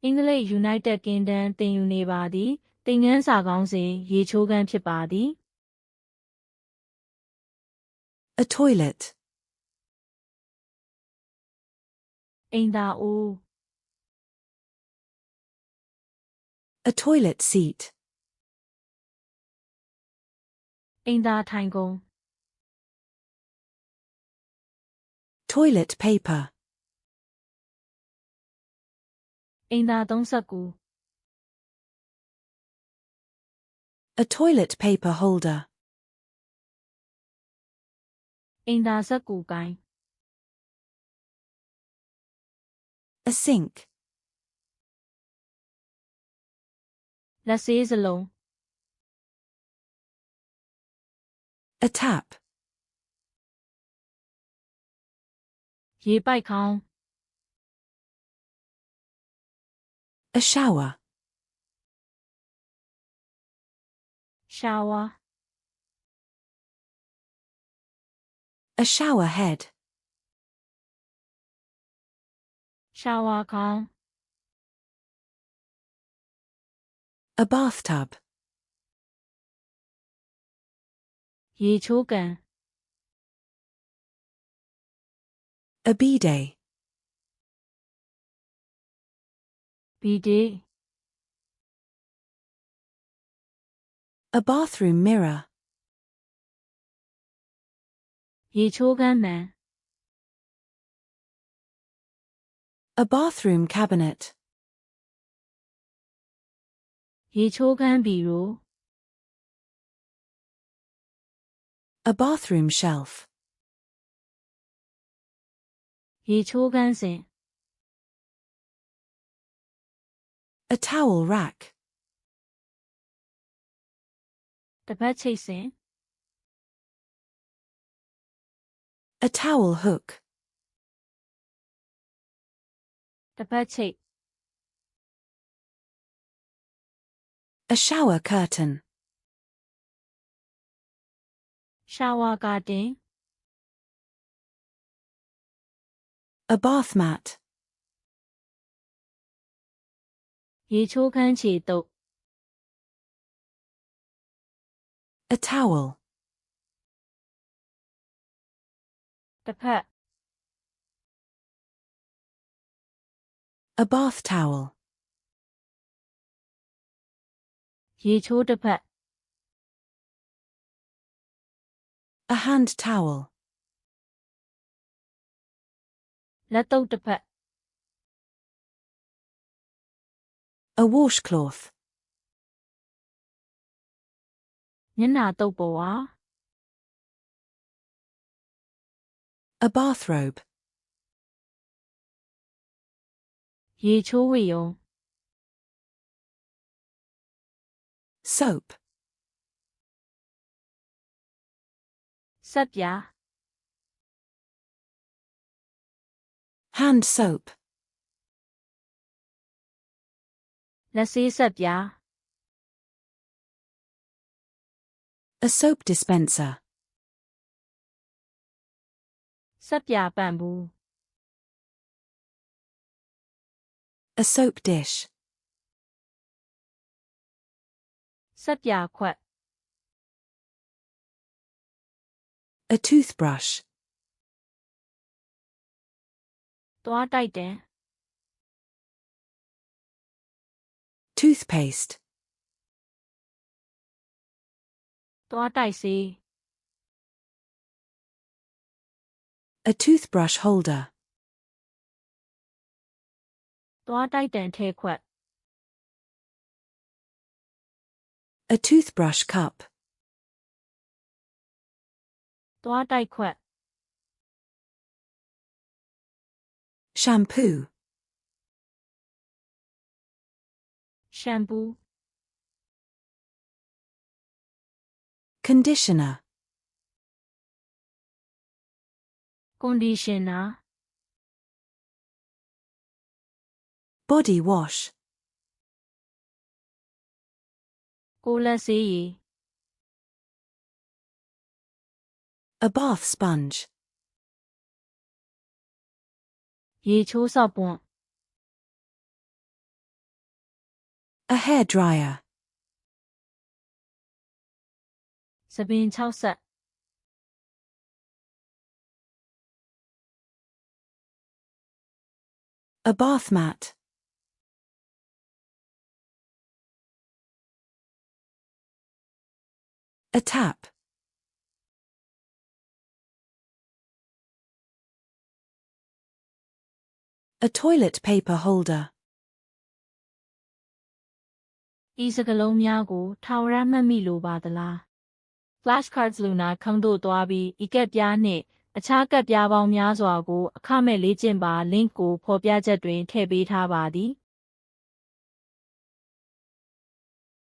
အင်္ဂလိပ် United Kingdom သင်ယူနေပါသည်သင်ခန်းစာခေါင်းစဉ်ရေချိုးခန်းဖြစ်ပါသည် A toilet. အိမ်သာအိုး A toilet seat. အိမ်သာထိုင်ခုံ Toilet paper. အိမ်သာသုံးစက္ကူ A toilet paper holder. အိမ်သာစက္ကူကိုင်း A sink. လက်ဆေးစလုံး A tap. ရေပိုက်ခေါင်း A shower. ရှာဝါ A shower head. ရှာဝါခေါင်း A bathtub. ရေချိုးကန် A bidet. ဘီဒေ A bathroom mirror. ရေချိုးခန်းမှန် A bathroom cabinet. ရေချိုးခန်းဘီရို A bathroom shelf. ရေချိုးခန်းစင် A towel rack. တပတ်ချိတ်စင် A towel hook. တပတ်ချိတ် A shower curtain. ရှာဝါကာတင် A bath mat. ရေချိုးခန်းခြေတုပ် A towel. တစ်ဖက် A bath towel. ရေချိုးတစ်ဖက် A hand towel. လက်တုပ်တစ်ဖက် A washcloth. မျက်နှာတုပ်ပေါ်ဝါ A bathrobe. ရေချိုးဝေယုံ Soap. ဆပ်ပြာ Hand soap. လက်ဆေးဆပ်ပြာ A soap dispenser. ဆပ်ပြာပန့်ဘူး A soap dish. ဆပ်ပြာခွက် A toothbrush. သွားတိုက်တံ Toothpaste. သွားတိုက်ဆေး A toothbrush holder. သွားတိုက်တံထဲခွက် A toothbrush cup. သွားတိုက်ခွက် Shampoo. ရှမ်ပူး Conditioner. ကွန်ဒီရှင်နာ Body wash. ကိုယ်လက်ဆေးရည် A bath sponge. ရေချိုးဆောက်ပွန့် A hair dryer. သပင်6ဆက် A bath mat. A tap. A toilet paper holder. ဤစကားလုံးများကိုထာဝရမှတ်မိလိုပါသလား Flashcards လူနာခန်းသို့သွားပြီးဤကတ်ပြားနှင့်အခြားကတ်ပြားပေါင်းများစွာကိုအခမဲ့လေ့ကျင့်ပါ link ကိုဖော်ပြချက်တွင်ထည့်ပေးထားပါသည်